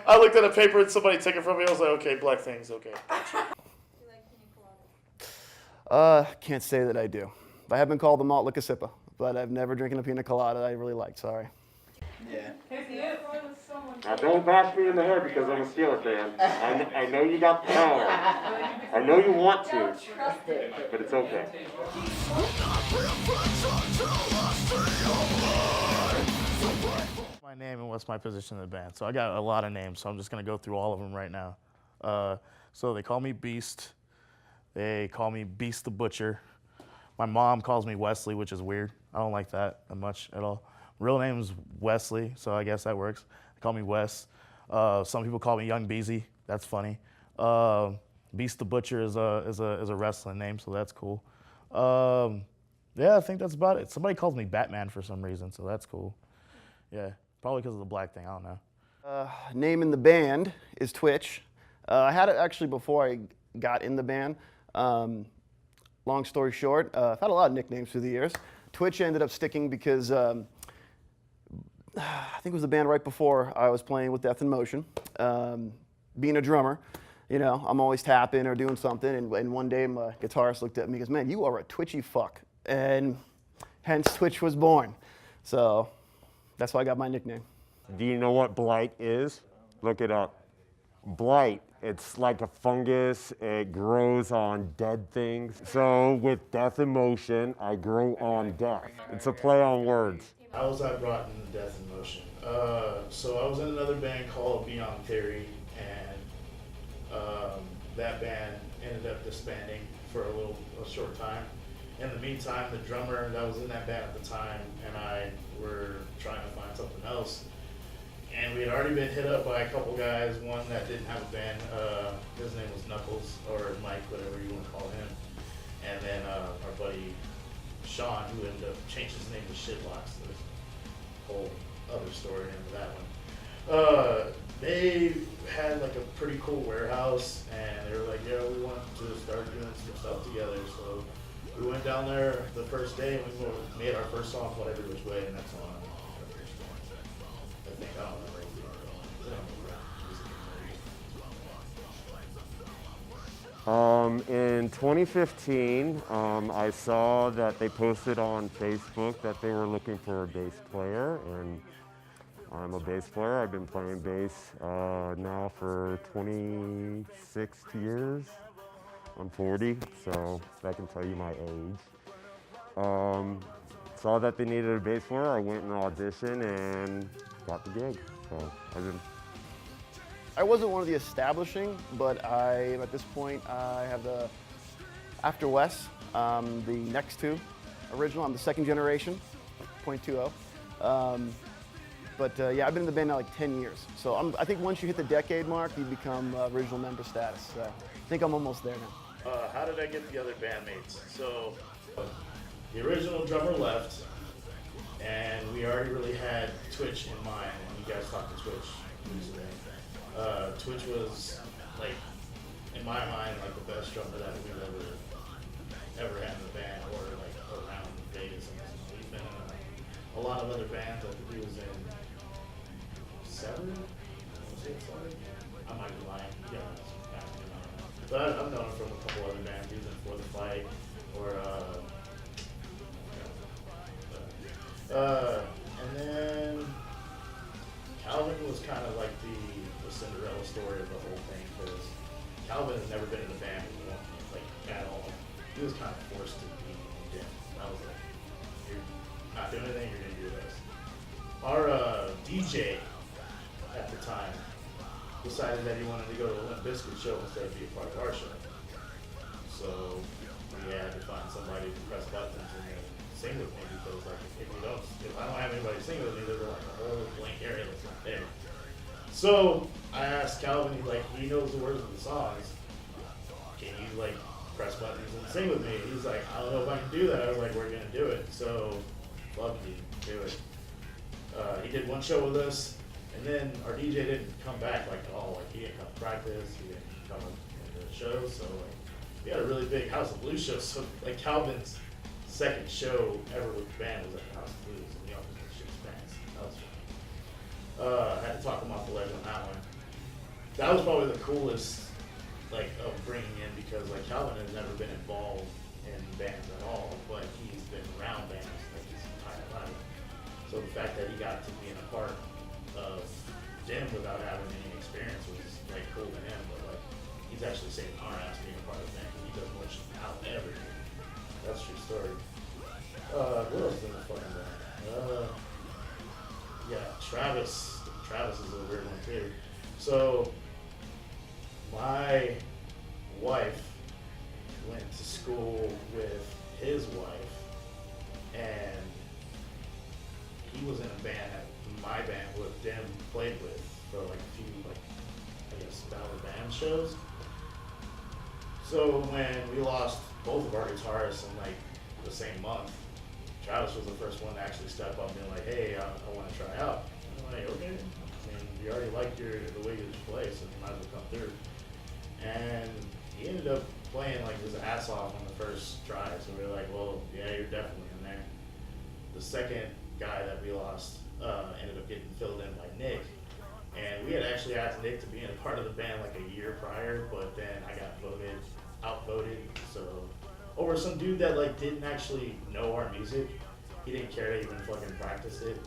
I looked at a paper and somebody took it from me. I was like, okay, black things, okay. Can't say that I do. I have been called the malt liquor sipper, but I've never drinking a pina colada I really liked, sorry. Yeah. Now don't bash me in the head because I'm a Steelers fan. I know you got the power. I know you want to, but it's okay. My name and what's my position in the band. So I got a lot of names, so I'm just gonna go through all of them right now. So they call me Beast. They call me Beast the Butcher. My mom calls me Wesley, which is weird. I don't like that much at all. Real name is Wesley, so I guess that works. They call me Wes. Some people call me Young Beezy. That's funny. Beast the Butcher is a wrestling name, so that's cool. Yeah, I think that's about it. Somebody calls me Batman for some reason, so that's cool. Yeah, probably because of the black thing. I don't know. Name in the band is Twitch. I had it actually before I got in the band. Long story short, I've had a lot of nicknames through the years. Twitch ended up sticking because I think it was the band right before I was playing with Death in Motion. Being a drummer, you know, I'm always tapping or doing something, and one day my guitarist looked at me and goes, "Man, you are a twitchy fuck," and hence Twitch was born. So that's why I got my nickname. Do you know what blight is? Look it up. Blight, it's like a fungus. It grows on dead things. So with Death in Motion, I grow on death. It's a play on words. How was I brought into Death in Motion? So I was in another band called Beyond Theory, and that band ended up disbanding for a short time. In the meantime, the drummer that was in that band at the time and I were trying to find something else. And we had already been hit up by a couple guys, one that didn't have a band. His name was Knuckles, or Mike, whatever you want to call him. And then our buddy Sean, who ended up changing his name to Shitbox. There's a whole other story into that one. They had like a pretty cool warehouse, and they were like, "Yeah, we want to start doing some stuff together." So we went down there the first day, and we made our first song, Whatever Which Way, and that's on. I think I don't know. In 2015, I saw that they posted on Facebook that they were looking for a bass player, and I'm a bass player. I've been playing bass now for 26 years. I'm 40, so that can tell you my age. Saw that they needed a bass player. I went and auditioned and got the gig. So I wasn't one of the establishing, but at this point, I have after Wes, the next two original. I'm the second generation, 0.20. Yeah, I've been in the band now like 10 years. So I think once you hit the decade mark, you become original member status. So I think I'm almost there now. How did I get the other bandmates? So the original drummer left, and we already really had Twitch in mind, and you guys talked to Twitch recently. Twitch was, like, in my mind, like the best drummer that we've ever had in the band, or like around Vegas. He's been in a lot of other bands. I think he was in 7? I might be lying. Yeah, but I've known him from a couple other bands. He was in For the Fight, or and then Calvin was kind of like the Cinderella story of the whole thing, because Calvin has never been in a band before, like at all. He was kind of forced to be in. I was like, "You're not doing anything. You're gonna do this." Our DJ at the time decided that he wanted to go to a Limp Bizkit show instead of be a part of our show. So we had to find somebody to press buttons and sing with me, because like if I don't have anybody sing with me, there's like a whole blank area that's not there. So I asked Calvin, he knows the words of the songs. Can you like press buttons and sing with me? He's like, I don't know if I can do that. I was like, we're gonna do it. So fuck you, do it. He did one show with us, and then our DJ didn't come back like at all. Like he didn't come to practice, he didn't come to the show. So like we had a really big House of Blues show. So like Calvin's second show ever with the band was at the House of Blues, and we all just shit his pants. That was fun. I had to talk him off the ledge on that one. that was probably the coolest, like, of bringing in, because like Calvin has never been involved in bands at all, but he's been around bands like his entire life. So the fact that he got to be in a part of Dim without having any experience was like cool to him. But like, he's actually saving our ass being a part of the band. He does more shit out ever. That's a true story. What else is in the fucking band? Yeah, Travis. Travis is a weird one too. So, my wife went to school with his wife, and he was in a band at my band with Dim played with for like a few, like, I guess, battle band shows. So when we lost both of our guitarists in like the same month, Travis was the first one to actually step up and be like, hey, I want to try out. And I'm like, okay. I mean, we already liked the way you play, so you might as well come through. And he ended up playing like his ass off on the first try, so we were like, well, yeah, you're definitely in there. The second guy that we lost ended up getting filled in by Nick, and we had actually asked Nick to be in a part of the band like a year prior, but then I got outvoted, so over some dude that like didn't actually know our music. He didn't care to even fucking practice it.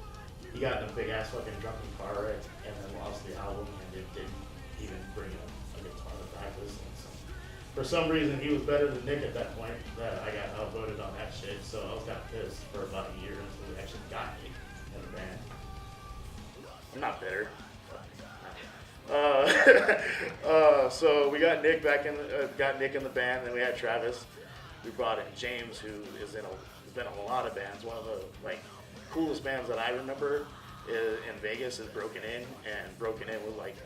He got in a big ass fucking drunken car wreck and then lost the album, and it didn't even bring a guitar to practice. And so, for some reason, he was better than Nick at that point. That I got outvoted on that shit, so I was kind of pissed for about a year until we actually got Nick in the band. I'm not bitter. So we got Nick back in the band, and then we had Travis. We brought in James, who has been in a lot of bands. One of the like coolest bands that I remember in Vegas is Broken In, and Broken In was like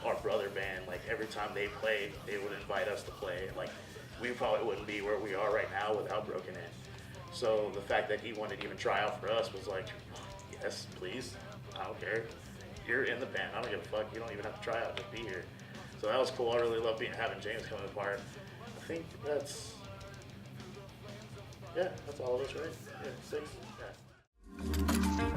our brother band. Like every time they played, they would invite us to play. And like we probably wouldn't be where we are right now without Broken In. So the fact that he wanted to even try out for us was like, yes, please. I don't care. You're in the band. I don't give a fuck. You don't even have to try out. Just be here. So that was cool. I really love having James come apart. I think that's all of us, right? Yeah, 6. Yeah.